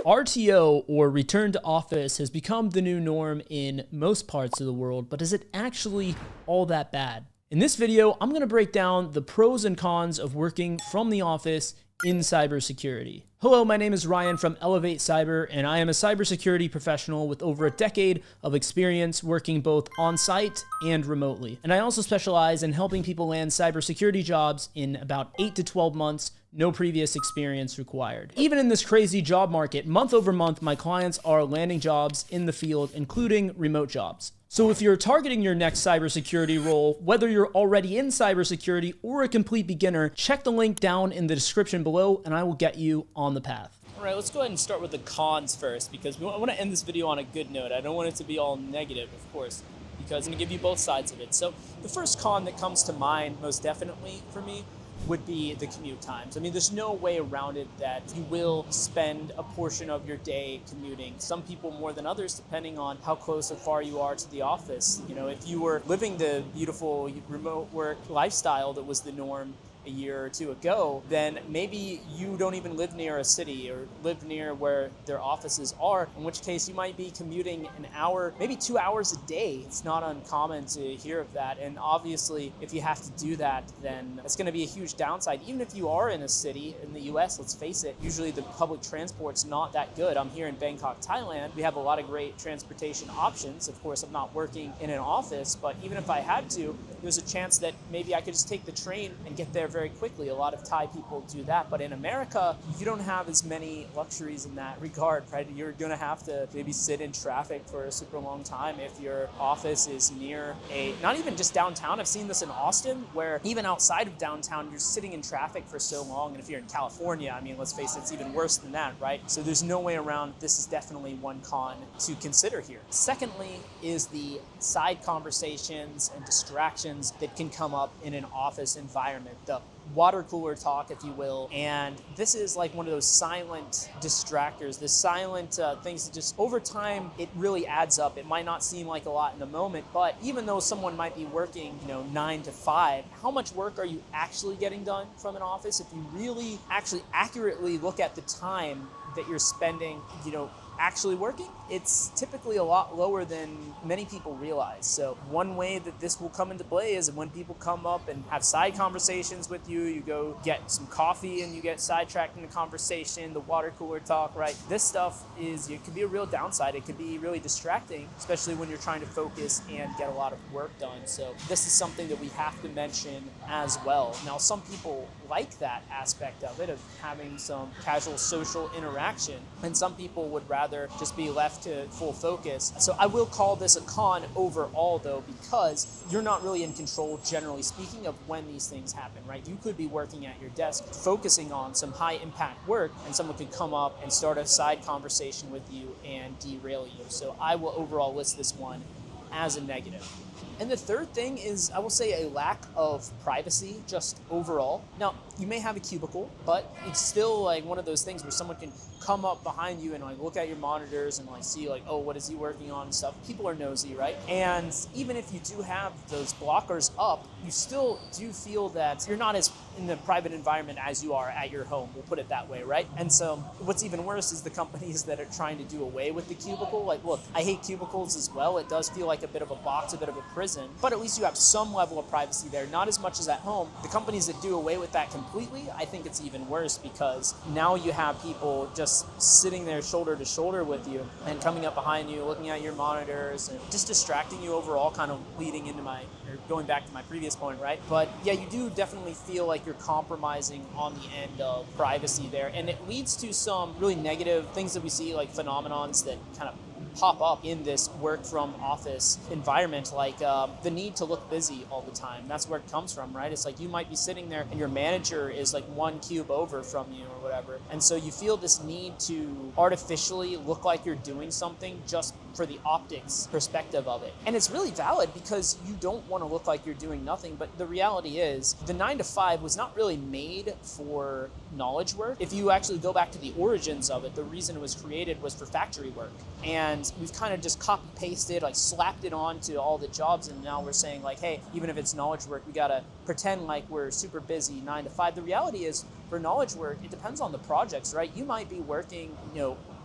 RTO, or return to office, has become the new norm in most parts of the world, but is it actually all that bad? In this video, I'm going to break down the pros and cons of working from the office in cybersecurity. Hello, my name is Ryan from Elevate Cyber, and I am a cybersecurity professional with over a decade of experience working both on-site and remotely. And I also specialize in helping people land cybersecurity jobs in about 8 to 12 months, no previous experience required. Even in this crazy job market, month over month, my clients are landing jobs in the field, including remote jobs. So if you're targeting your next cybersecurity role, whether you're already in cybersecurity or a complete beginner, check the link down in the description below and I will get you on the path. All right, let's go ahead and start with the cons first, because I want to end this video on a good note. I don't want it to be all negative, of course, because I'm going to give you both sides of it. So the first con that comes to mind most definitely for me would be the commute times. I mean, there's no way around it that you will spend a portion of your day commuting. Some people more than others, depending on how close or far you are to the office. You know, if you were living the beautiful remote work lifestyle that was the norm a year or two ago, then maybe you don't even live near a city or live near where their offices are, in which case you might be commuting an hour, maybe 2 hours a day. It's not uncommon to hear of that. And obviously, if you have to do that, then it's going to be a huge downside. Even if you are in a city in the US, let's face it, usually the public transport's not that good. I'm here in Bangkok, Thailand. We have a lot of great transportation options. Of course, I'm not working in an office, but even if I had to, there's a chance that maybe I could just take the train and get there very quickly. A lot of Thai people do that, but in America, you don't have as many luxuries in that regard, right? You're gonna have to maybe sit in traffic for a super long time if your office is near not even just downtown. I've seen this in Austin, where even outside of downtown, you're sitting in traffic for so long. And if you're in California, I mean, let's face it, it's even worse than that, right? So there's no way around. This is definitely one con to consider here. Secondly is the side conversations and distractions that can come up in an office environment. The water cooler talk, if you will. And this is like one of those silent distractors, the silent things that just over time, it really adds up. It might not seem like a lot in the moment, but even though someone might be working, 9 to 5, how much work are you actually getting done from an office? If you really actually accurately look at the time that you're spending, actually working, it's typically a lot lower than many people realize. So one way that this will come into play is when people come up and have side conversations with you, you go get some coffee and you get sidetracked in the conversation, the water cooler talk, right? This stuff it could be a real downside. It could be really distracting, especially when you're trying to focus and get a lot of work done. So this is something that we have to mention as well. Now, some people like that aspect of it, of having some casual social interaction, and some people would rather just be left to full focus. So I will call this a con overall, though, because you're not really in control, generally speaking, of when these things happen, right? You could be working at your desk, focusing on some high impact work, and someone could come up and start a side conversation with you and derail you. So I will overall list this one as a negative. And the third thing is, I will say, a lack of privacy just overall. Now, you may have a cubicle, but it's still like one of those things where someone can come up behind you and like look at your monitors and like see like, oh, what is he working on and stuff. People are nosy, right? And even if you do have those blockers up, you still do feel that you're not as in the private environment as you are at your home. We'll put it that way, right? And so what's even worse is the companies that are trying to do away with the cubicle. Like, look, I hate cubicles as well. It does feel like a bit of a box, a bit of a prison, but at least you have some level of privacy there, not as much as at home. The companies that do away with that completely, I think it's even worse, because now you have people just sitting there shoulder to shoulder with you and coming up behind you, looking at your monitors and just distracting you overall, kind of leading into going back to my previous point, right? But yeah, you do definitely feel like you're compromising on the end of privacy there. And it leads to some really negative things that we see, like phenomenons that kind of pop up in this work from office environment, like the need to look busy all the time. That's where it comes from, right? It's like you might be sitting there and your manager is like one cube over from you or whatever. And so you feel this need to artificially look like you're doing something just for the optics perspective of it. And it's really valid, because you don't want to look like you're doing nothing. But the reality is the 9 to 5 was not really made for knowledge work. If you actually go back to the origins of it, the reason it was created was for factory work. And we've kind of just copy pasted, like slapped it on to all the jobs. And now we're saying like, hey, even if it's knowledge work, we got to pretend like we're super busy 9 to 5. The reality is, for knowledge work, it depends on the projects, right? You might be working,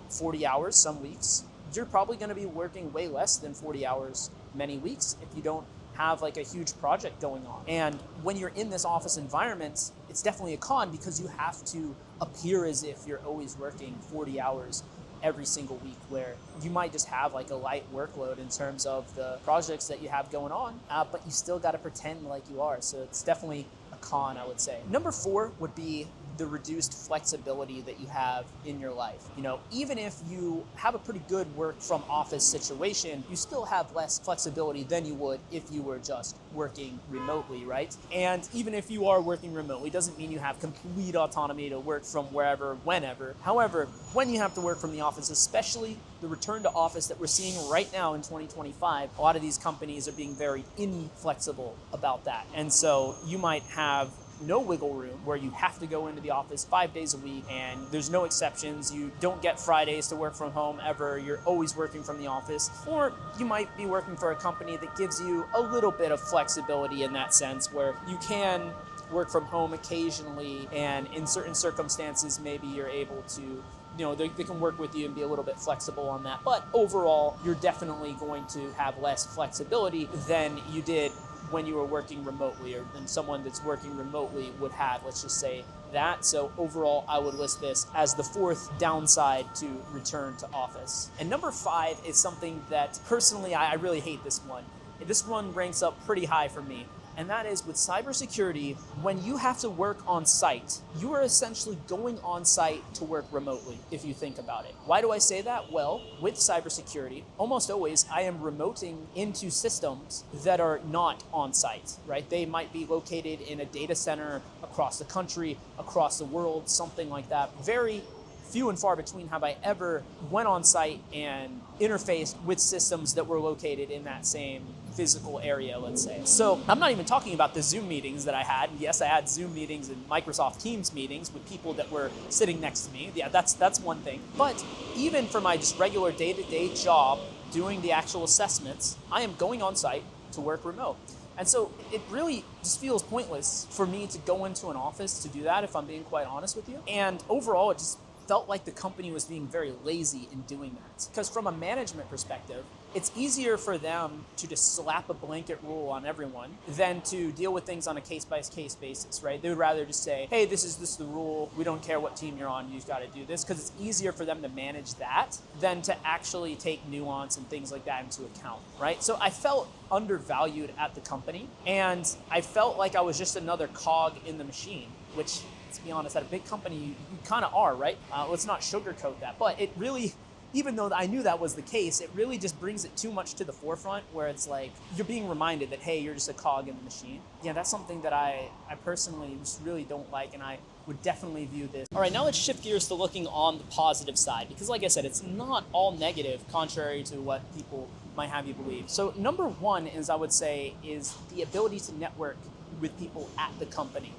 40 hours some weeks. You're probably going to be working way less than 40 hours many weeks if you don't have like a huge project going on. And when you're in this office environment, it's definitely a con because you have to appear as if you're always working 40 hours every single week, where you might just have like a light workload in terms of the projects that you have going on, but you still got to pretend like you are. So it's definitely a con, I would say. Number 4 would be the reduced flexibility that you have in your life. Even if you have a pretty good work from office situation, you still have less flexibility than you would if you were just working remotely, right? And even if you are working remotely, doesn't mean you have complete autonomy to work from wherever, whenever. However, when you have to work from the office, especially the return to office that we're seeing right now in 2025, a lot of these companies are being very inflexible about that. And so you might have no wiggle room where you have to go into the office 5 days a week and there's no exceptions. You don't get Fridays to work from home ever. You're always working from the office. Or you might be working for a company that gives you a little bit of flexibility in that sense, where you can work from home occasionally, and in certain circumstances maybe you're able to, they can work with you and be a little bit flexible on that. But overall, you're definitely going to have less flexibility than you did when you were working remotely, or than someone that's working remotely would have, let's just say that. So overall, I would list this as the 4th downside to return to office. And number 5 is something that personally, I really hate this one. This one ranks up pretty high for me. And that is with cybersecurity, when you have to work on site, you are essentially going on site to work remotely, if you think about it. Why do I say that? Well, with cybersecurity, almost always I am remoting into systems that are not on site, right? They might be located in a data center across the country, across the world, something like that. Very few and far between have I ever went on site and interfaced with systems that were located in that same physical area, let's say. So I'm not even talking about the Zoom meetings that I had. Yes, I had Zoom meetings and Microsoft Teams meetings with people that were sitting next to me. Yeah, that's one thing. But even for my just regular day-to-day job, doing the actual assessments, I am going on site to work remote. And so it really just feels pointless for me to go into an office to do that, if I'm being quite honest with you. And overall, it just felt like the company was being very lazy in doing that. Because from a management perspective, it's easier for them to just slap a blanket rule on everyone than to deal with things on a case-by-case basis, right? They would rather just say, hey, this is the rule. We don't care what team you're on. You've got to do this, because it's easier for them to manage that than to actually take nuance and things like that into account, right? So I felt undervalued at the company, and I felt like I was just another cog in the machine, which, to be honest, at a big company, you kind of are, right? Let's not sugarcoat that. But it really, even though I knew that was the case, it really just brings it too much to the forefront, where it's like you're being reminded that, hey, you're just a cog in the machine. Yeah, that's something that I personally just really don't like, and I would definitely view this. All right, now let's shift gears to looking on the positive side, because like I said, it's not all negative, contrary to what people might have you believe. So number 1 is, I would say, is the ability to network with people at the company.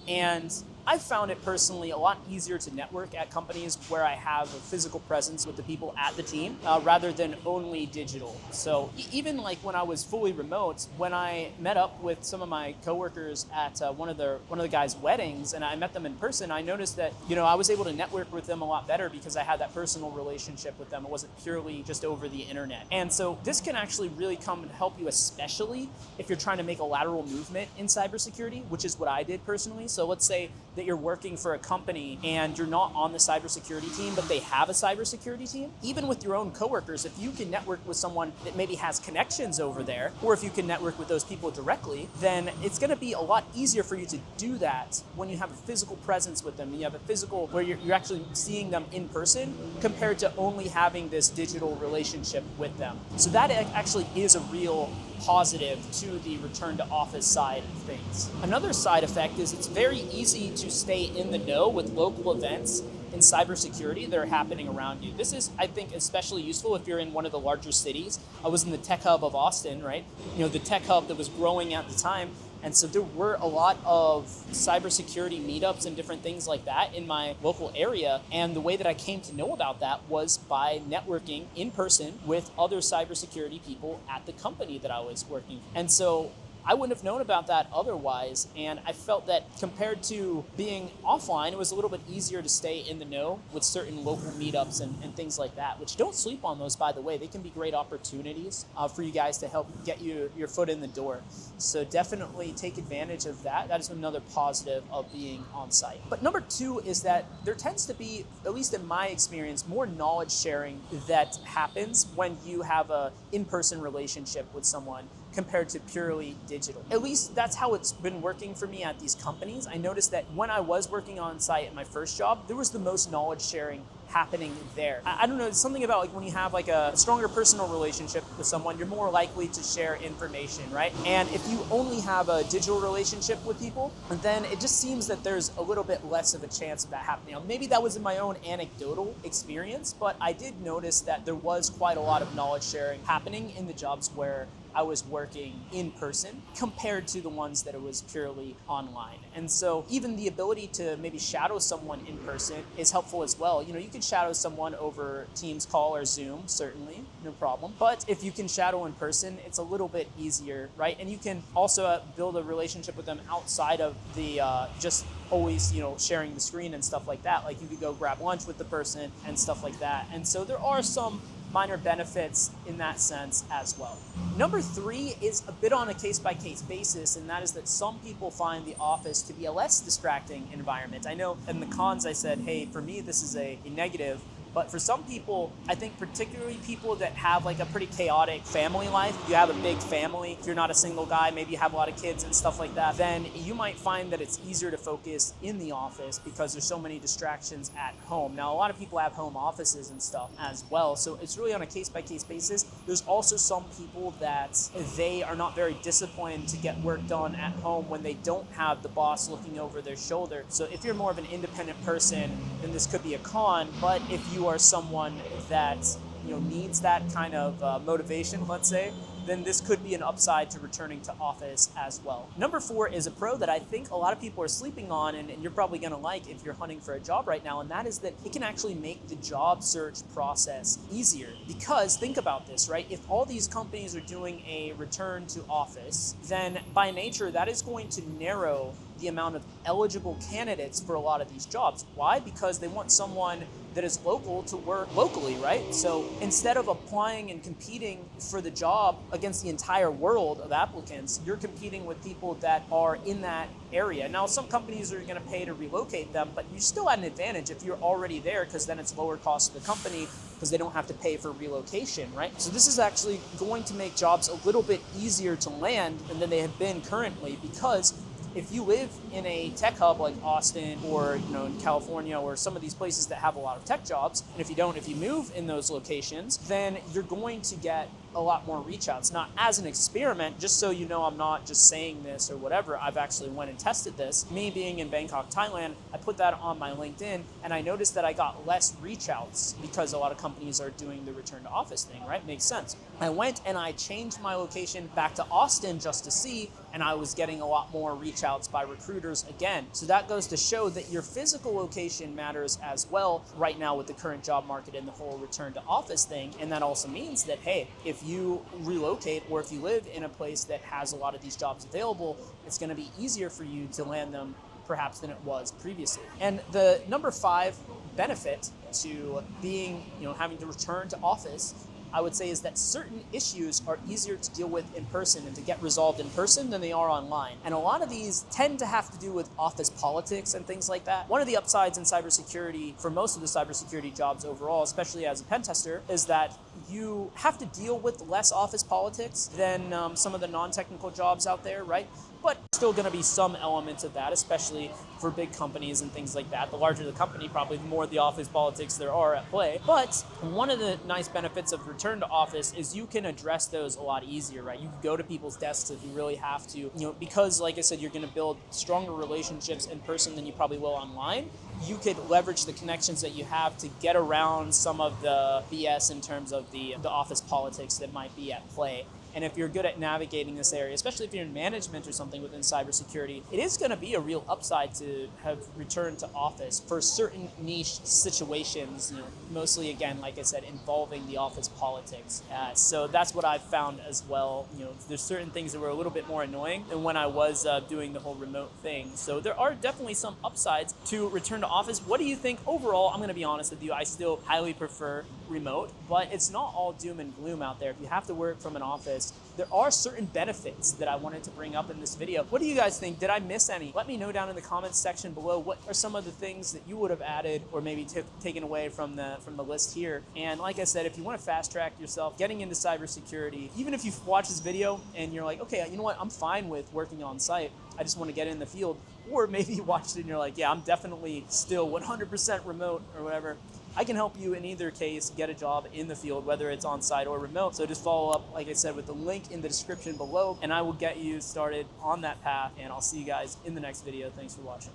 And I've found it personally a lot easier to network at companies where I have a physical presence with the people at the team rather than only digital. So even like when I was fully remote, when I met up with some of my coworkers at one of the guys' weddings, and I met them in person, I noticed that, I was able to network with them a lot better because I had that personal relationship with them. It wasn't purely just over the internet. And so this can actually really come and help you, especially if you're trying to make a lateral movement in cybersecurity, which is what I did personally. So let's say that you're working for a company and you're not on the cybersecurity team, but they have a cybersecurity team. Even with your own coworkers, if you can network with someone that maybe has connections over there, or if you can network with those people directly, then it's going to be a lot easier for you to do that when you have a physical presence with them. You have a physical where you're actually seeing them in person, compared to only having this digital relationship with them. So that actually is a real positive to the return to office side of things. Another side effect is it's very easy to stay in the know with local events in cybersecurity that are happening around you. This is, I think, especially useful if you're in one of the larger cities. I was in the tech hub of Austin, right? The tech hub that was growing at the time. And so there were a lot of cybersecurity meetups and different things like that in my local area. And the way that I came to know about that was by networking in person with other cybersecurity people at the company that I was working. And so I wouldn't have known about that otherwise. And I felt that compared to being offline, it was a little bit easier to stay in the know with certain local meetups and things like that, which don't sleep on those, by the way. They can be great opportunities for you guys to help get your foot in the door. So definitely take advantage of that. That is another positive of being on site. But number two is that there tends to be, at least in my experience, more knowledge sharing that happens when you have a in-person relationship with someone compared to purely digital. At least that's how it's been working for me at these companies. I noticed that when I was working on site at my first job, there was the most knowledge sharing happening there. I don't know, it's something about like when you have like a stronger personal relationship with someone, you're more likely to share information, right? And if you only have a digital relationship with people, then it just seems that there's a little bit less of a chance of that happening. Now, maybe that was in my own anecdotal experience, but I did notice that there was quite a lot of knowledge sharing happening in the jobs where I was working in person compared to the ones that it was purely online. And so even the ability to maybe shadow someone in person is helpful as well. You know, you can shadow someone over Teams call or Zoom, certainly, no problem. But if you can shadow in person, it's a little bit easier, right? And you can also build a relationship with them outside of the just always, you know, sharing the screen and stuff like that. Like you could go grab lunch with the person and stuff like that. And so there are some minor benefits in that sense as well. Number three is a bit on a case-by-case basis, and that is that some people find the office to be a less distracting environment. I know in the cons I said, hey, for me this is a negative, but for some people, I think particularly people that have like a pretty chaotic family life, you have a big family, if you're not a single guy, maybe you have a lot of kids and stuff like that, then you might find that it's easier to focus in the office because there's so many distractions at home. Now, a lot of people have home offices and stuff as well, so it's really on a case-by-case basis. There's also some people that they are not very disciplined to get work done at home when they don't have the boss looking over their shoulder. So if you're more of an independent person, then this could be a con, but if you are someone that needs that kind of motivation, let's say, then this could be an upside to returning to office as well. Number four is a pro that I think a lot of people are sleeping on, and you're probably gonna like if you're hunting for a job right now, and that is that it can actually make the job search process easier. Because think about this, right? If all these companies are doing a return to office, then by nature, that is going to narrow the amount of eligible candidates for a lot of these jobs. Why? Because they want someone that is local to work locally, right? So instead of applying and competing for the job against the entire world of applicants, you're competing with people that are in that area. Now, some companies are gonna pay to relocate them, but you still have an advantage if you're already there, because then it's lower cost to the company because they don't have to pay for relocation, right? So this is actually going to make jobs a little bit easier to land than they have been currently, because if you live in a tech hub like Austin or in California or some of these places that have a lot of tech jobs, and if you move in those locations, then you're going to get a lot more reach outs. Now, as an experiment, just so you know, I'm not just saying this or whatever, I've actually went and tested this. Me being in Bangkok, Thailand, I put that on my LinkedIn, and I noticed that I got less reach outs because a lot of companies are doing the return to office thing, right? Makes sense. I went and I changed my location back to Austin just to see, and I was getting a lot more reach outs by recruiters again. So that goes to show that your physical location matters as well right now with the current job market and the whole return to office thing. And that also means that, hey, if you relocate or if you live in a place that has a lot of these jobs available, it's going to be easier for you to land them perhaps than it was previously. And the number 5 benefit to being, having to return to office, I would say, is that certain issues are easier to deal with in person and to get resolved in person than they are online. And a lot of these tend to have to do with office politics and things like that. One of the upsides in cybersecurity for most of the cybersecurity jobs overall, especially as a pen tester, is that you have to deal with less office politics than some of the non-technical jobs out there, right? But still going to be some elements of that, especially for big companies and things like that. The larger the company, probably the more the office politics there are at play. But one of the nice benefits of return to office is you can address those a lot easier, right? You can go to people's desks if you really have to, because like I said, you're going to build stronger relationships in person than you probably will online. You could leverage the connections that you have to get around some of the BS in terms of the office politics that might be at play. And if you're good at navigating this area, especially if you're in management or something within cybersecurity, it is going to be a real upside to have returned to office for certain niche situations, mostly, again, like I said, involving the office politics. So that's what I've found as well. There's certain things that were a little bit more annoying than when I was doing the whole remote thing. So there are definitely some upsides to return to office. What do you think overall? I'm going to be honest with you. I still highly prefer remote, but it's not all doom and gloom out there. If you have to work from an office, there are certain benefits that I wanted to bring up in this video. What do you guys think? Did I miss any? Let me know down in the comments section below. What are some of the things that you would have added or maybe taken away from the list here? And like I said, if you want to fast track yourself getting into cybersecurity, even if you watch this video and you're like, okay, you know what, I'm fine with working on site, I just want to get in the field, or maybe you watched it and you're like, yeah, I'm definitely still 100% remote or whatever, I can help you in either case get a job in the field, whether it's on site or remote. So just follow up, like I said, with the link in the description below, and I will get you started on that path, and I'll see you guys in the next video. Thanks for watching.